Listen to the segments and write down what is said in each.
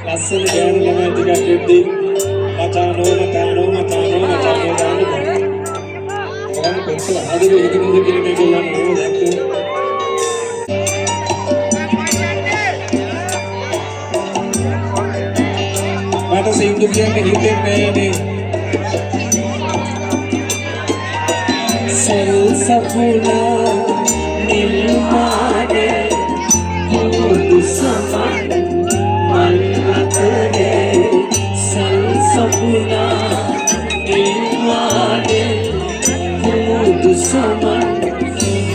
Lassen gerne lamai ටිකක් වෙද්දී මචානෝ දාන්න බෑ. ඔයාලා කොච්චර ආදරේ හිතනද කියන එක ගොල්ලන් නෝ දැක්කේ. මට සින්දු කියන්නේ හිතෙන්නේ නෑනේ. සල් සපුලා නිල්මානේ මුදු සමන් Sapuna ilwade mudu saman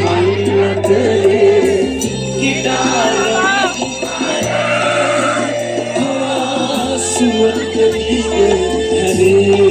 mallatare kidala suwat diye hare